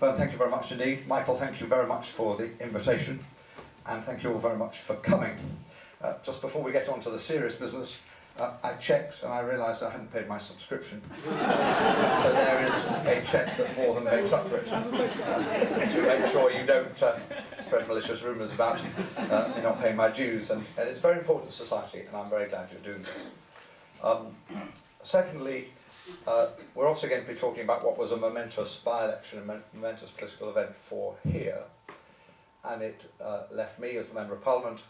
Fern, thank you very much indeed. Michael, thank you very much for the invitation, and thank you all very much for coming. Just before we get on to the serious business, I checked and I realised I hadn't paid my subscription. So there is a cheque that more than makes up for it. To make sure you don't spread malicious rumours about me not paying my dues. And it's a very important society, and I'm very glad you're doing it. Secondly, we're also going to be talking about what was a momentous by-election, a momentous political event for here. And it left me as the Member of Parliament.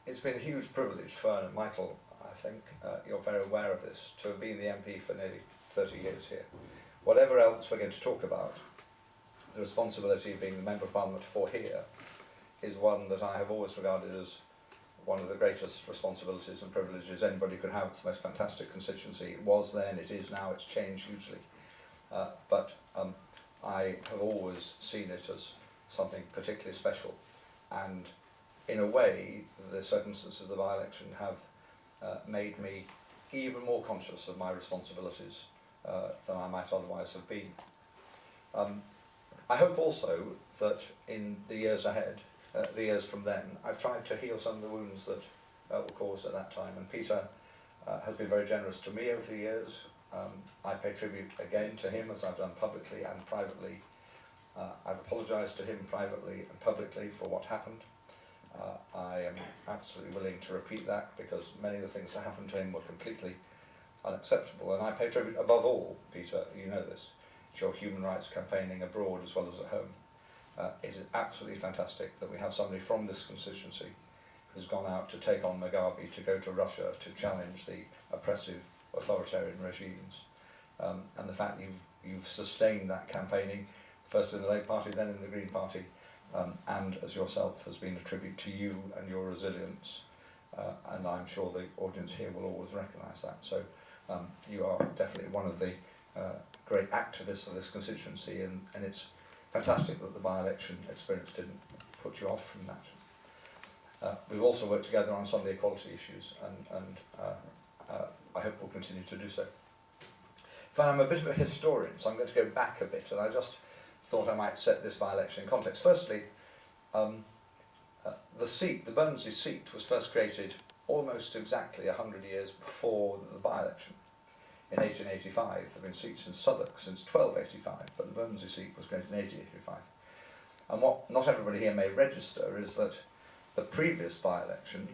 It's been a huge privilege, Fern and Michael, I think you're very aware of this, to have been the MP for nearly 30 years here. Whatever else we're going to talk about, the responsibility of being the Member of Parliament for here is one that I have always regarded as one of the greatest responsibilities and privileges anybody could have. It's the most fantastic constituency. It was then, it is now, it's changed hugely. But I have always seen it as something particularly special. And in a way, the circumstances of the by-election have made me even more conscious of my responsibilities than I might otherwise have been. I hope also that in the years ahead, the years from then, I've tried to heal some of the wounds that were caused at that time, and Peter has been very generous to me over the years. I pay tribute again to him, as I've done publicly and privately. I've apologised to him privately and publicly for what happened. I am absolutely willing to repeat that, because many of the things that happened to him were completely unacceptable, and I pay tribute above all, Peter, you know this, to your human rights campaigning abroad as well as at home. It is absolutely fantastic that we have somebody from this constituency who's gone out to take on Mugabe, to go to Russia, to challenge the oppressive authoritarian regimes. And the fact you've sustained that campaigning, first in the Labour Party, then in the Green Party, and as yourself has been a tribute to you and your resilience. And I'm sure the audience here will always recognise that. So you are definitely one of the great activists of this constituency, and it's fantastic that the by-election experience didn't put you off from that. We've also worked together on some of the equality issues, and I hope we'll continue to do so. I'm a bit of a historian, so I'm going to go back a bit, and I just thought I might set this by-election in context. Firstly, the Bermondsey seat was first created almost exactly 100 years before the by-election. In 1885, there have been seats in Southwark since 1285, but the Bermondsey seat was created in 1885. And what not everybody here may register is that the previous by-election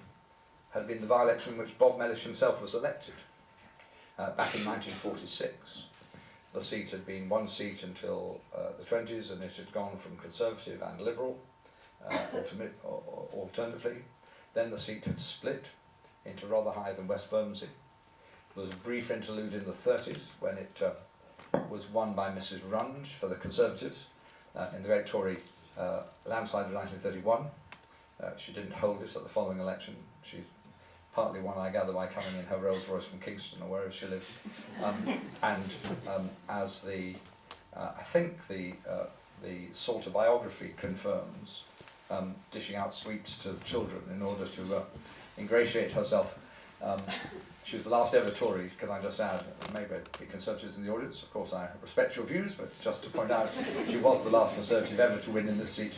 had been the by-election in which Bob Mellish himself was elected, back in 1946. The seat had been one seat until the 20s, and it had gone from Conservative and Liberal, alternately. Then the seat had split into Rotherhithe and West Bermondsey. There was a brief interlude in the 30s when it was won by Mrs. Runge for the Conservatives in the Great Tory landslide of 1931. She didn't hold it at the following election. She partly won, I gather, by coming in her Rolls Royce from Kingston or wherever she lived. As the, I think the sort of biography confirms, dishing out sweets to the children in order to ingratiate herself. She was the last ever Tory, can I just add, maybe be Conservatives in the audience, of course I respect your views, but just to point out, she was the last Conservative ever to win in this seat.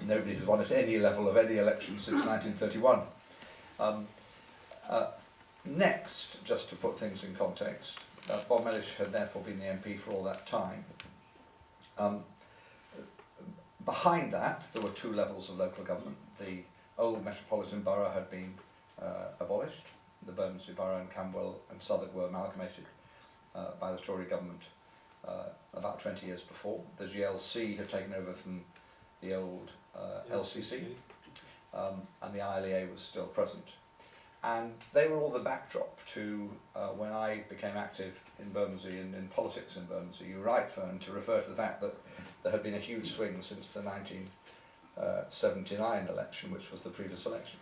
Nobody has won at any level of any election since 1931. Next, just to put things in context, Bob Mellish had therefore been the MP for all that time. Behind that, there were two levels of local government. The old metropolitan borough had been abolished. The Bermondsey Borough and Camberwell and Southwark were amalgamated by the Tory government about 20 years before. The GLC had taken over from the old LCC, and the ILEA was still present. And they were all the backdrop to when I became active in Bermondsey and in politics in Bermondsey. You're right, Fern, to refer to the fact that there had been a huge swing since the 1979 election, which was the previous election.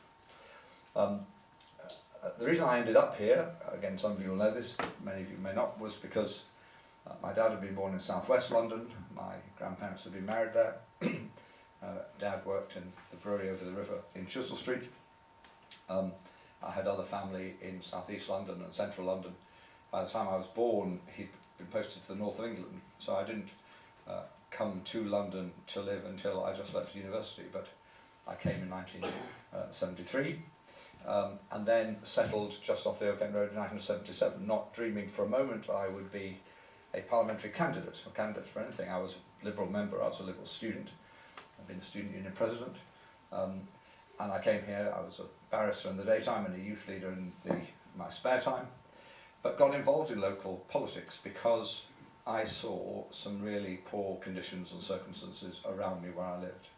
The reason I ended up here, again some of you will know this, many of you may not, was because my dad had been born in southwest London, my grandparents had been married there. Dad worked in the brewery over the river in Chisel Street. I had other family in southeast London and central London. By the time I was born, he'd been posted to the north of England, so I didn't come to London to live until I just left university, but I came in 1973, and then settled just off the Oak End Road in 1977, not dreaming for a moment I would be a parliamentary candidate, or candidate for anything. I was a Liberal member, I was a Liberal student, I've been a student union president, and I came here. I was a barrister in the daytime and a youth leader in my spare time, but got involved in local politics because I saw some really poor conditions and circumstances around me where I lived.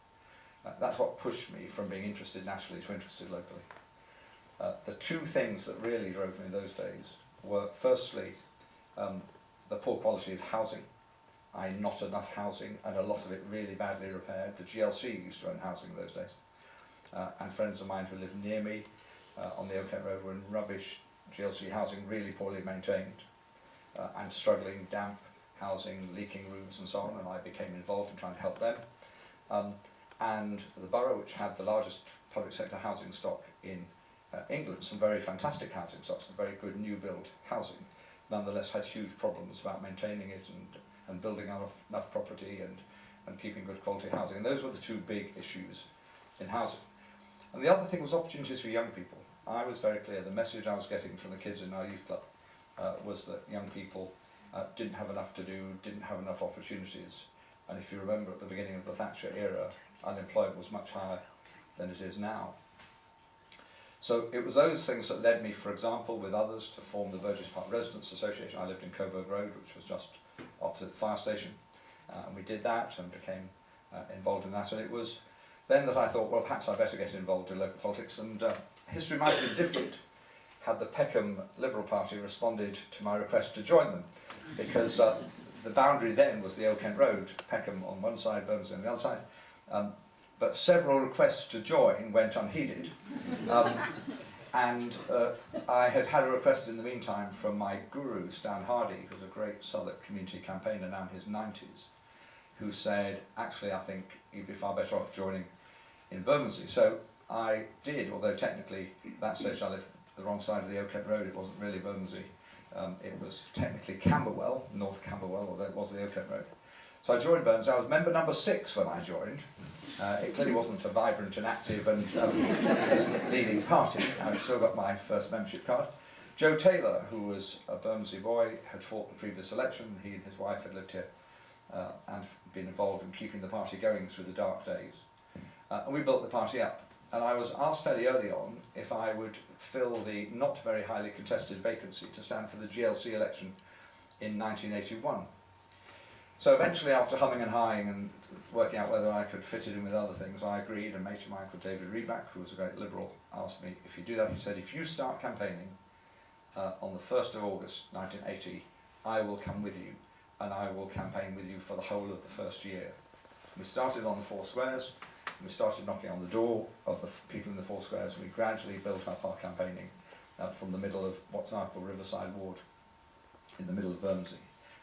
That's what pushed me from being interested nationally to interested locally. The two things that really drove me in those days were, firstly, the poor quality of housing, not enough housing, and a lot of it really badly repaired. The GLC used to own housing in those days. And friends of mine who lived near me on the Oak End Road were in rubbish GLC housing, really poorly maintained, and struggling, damp housing, leaking rooms and so on, and I became involved in trying to help them. And the borough, which had the largest public sector housing stock in England, some very fantastic housing stocks, some very good new build housing, nonetheless had huge problems about maintaining it and building enough property and keeping good quality housing. And those were the two big issues in housing. And the other thing was opportunities for young people. I was very clear, the message I was getting from the kids in our youth club was that young people didn't have enough to do, didn't have enough opportunities. And if you remember at the beginning of the Thatcher era, unemployment was much higher than it is now. So it was those things that led me, for example, with others, to form the Burgess Park Residents Association. I lived in Coburg Road, which was just opposite the fire station. And we did that and became involved in that. And it was then that I thought, well, perhaps I better get involved in local politics, and history might have been different had the Peckham Liberal Party responded to my request to join them, because the boundary then was the Oak End Road, Peckham on one side, Bermondsey on the other side, but several requests to join went unheeded, and I had had a request in the meantime from my guru, Stan Hardy, who's a great Southwark community campaigner now in his 90s, who said, actually, I think you'd be far better off joining in Bermondsey. So I did, although technically at that stage I lived the wrong side of the Oak End Road. It wasn't really Bermondsey. It was technically Camberwell, North Camberwell, although it was the Oak End Road. So I joined Bermondsey. I was member number 6 when I joined. It clearly wasn't a vibrant and active and leading party. I've still got my first membership card. Joe Taylor, who was a Bermondsey boy, had fought the previous election. He and his wife had lived here and been involved in keeping the party going through the dark days. And we built the party up. And I was asked fairly early on if I would fill the not very highly contested vacancy to stand for the GLC election in 1981. So eventually, after humming and hawing and working out whether I could fit it in with other things, I agreed, and a mate of mine called David Reback, who was a great Liberal, asked me if you do that. He said, if you start campaigning on the 1st of August 1980, I will come with you, and I will campaign with you for the whole of the first year. We started on the 4 squares. We started knocking on the door of the people in the 4 squares, and we gradually built up our campaigning from the middle of what's now called Riverside Ward, in the middle of Bermondsey.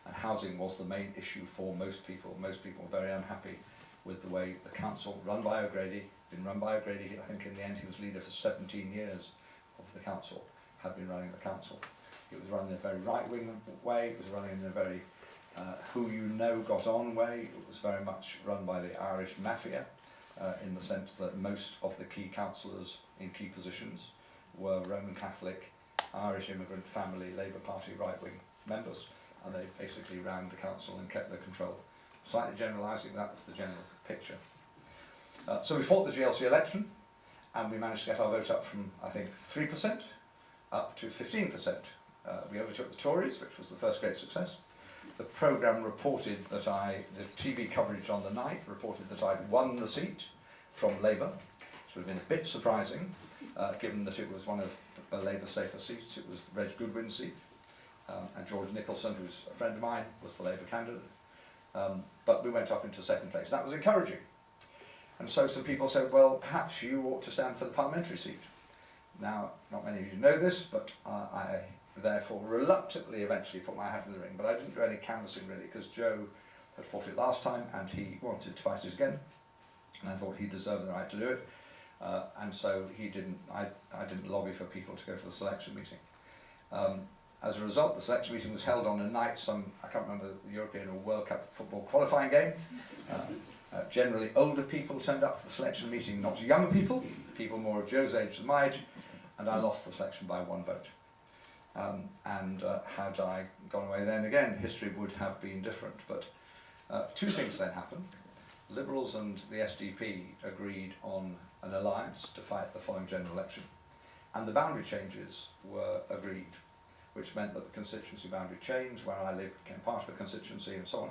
And housing was the main issue for most people. Most people were very unhappy with the way the council, run by O'Grady, I think in the end he was leader for 17 years of the council, had been running the council. It was run in a very right-wing way, it was running in a very who-you-know got-on way. It was very much run by the Irish mafia, in the sense that most of the key councillors in key positions were Roman Catholic, Irish immigrant family, Labour Party right-wing members, and they basically ran the council and kept the control. Slightly generalising, that was the general picture. So we fought the GLC election, and we managed to get our vote up from, I think, 3% up to 15%. We overtook the Tories, which was the first great success. The programme reported that the TV coverage on the night reported that I'd won the seat from Labour, which would have been a bit surprising, given that it was one of Labour's safer seats. It was Reg Goodwin's seat, and George Nicholson, who's a friend of mine, was the Labour candidate. But we went up into 2nd place. That was encouraging. And so some people said, well, perhaps you ought to stand for the parliamentary seat. Now, not many of you know this, but I therefore reluctantly eventually put my hat in the ring, but I didn't do any canvassing really, because Joe had fought it last time and he wanted to fight it again, and I thought he deserved the right to do it, and so I didn't lobby for people to go to the selection meeting. As a result, the selection meeting was held on a night, I can't remember, the European or World Cup football qualifying game. Generally older people turned up to the selection meeting, not younger people, people more of Joe's age than my age, and I lost the selection by 1 vote. Had I gone away then again, history would have been different. But 2 things then happened. Liberals and the SDP agreed on an alliance to fight the following general election, and the boundary changes were agreed, which meant that the constituency boundary changed, where I lived became part of the constituency and so on,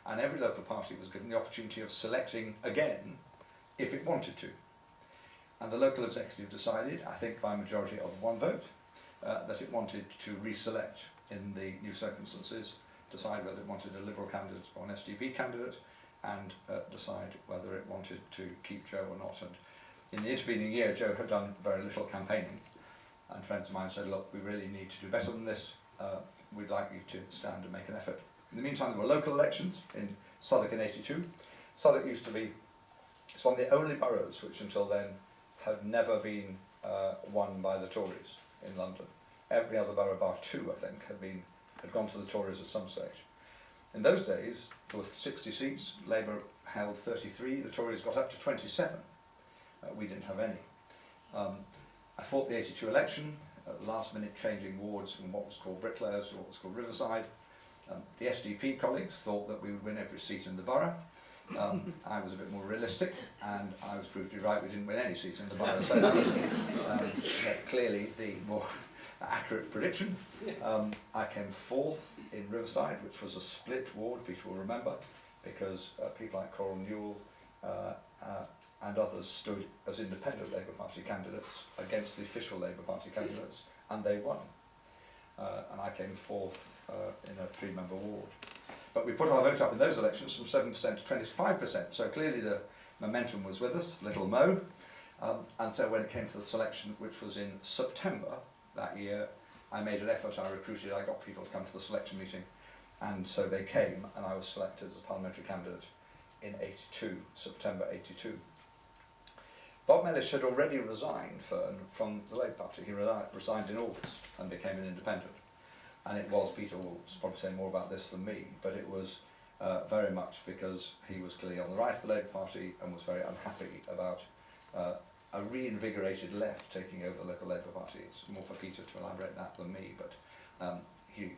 and every local party was given the opportunity of selecting again if it wanted to. And the local executive decided, I think by a majority of 1 vote, that it wanted to reselect in the new circumstances, decide whether it wanted a Liberal candidate or an SDP candidate, and decide whether it wanted to keep Joe or not. And in the intervening year, Joe had done very little campaigning, and friends of mine said, look, we really need to do better than this, we'd like you to stand and make an effort. In the meantime, there were local elections in Southwark in '82. Southwark used to be, it's one of the only boroughs which until then had never been won by the Tories in London. Every other borough bar 2, I think, had gone to the Tories at some stage. In those days, there were 60 seats, Labour held 33, the Tories got up to 27. We didn't have any. I fought the '82 election, last minute changing wards from what was called Bricklayers to what was called Riverside. The SDP colleagues thought that we would win every seat in the borough. I was a bit more realistic, and I was proved to be right, we didn't win any seats in the borough, so that was clearly the more accurate prediction. I came 4th in Riverside, which was a split ward, people will remember, because people like Coral Newell and others stood as independent Labour Party candidates against the official Labour Party candidates, and they won. And I came 4th in a 3-member ward. But we put our vote up in those elections from 7% to 25%, so clearly the momentum was with us, little Mo. And so when it came to the selection, which was in September that year, I made an effort, I recruited, I got people to come to the selection meeting, and so they came, and I was selected as a parliamentary candidate in '82, September '82. Bob Mellish had already resigned from the Labour Party. He resigned in August and became an independent. And it was, Peter will probably say more about this than me, but it was very much because he was clearly on the right of the Labour Party and was very unhappy about a reinvigorated left taking over the local Labour Party. It's more for Peter to elaborate that than me, but he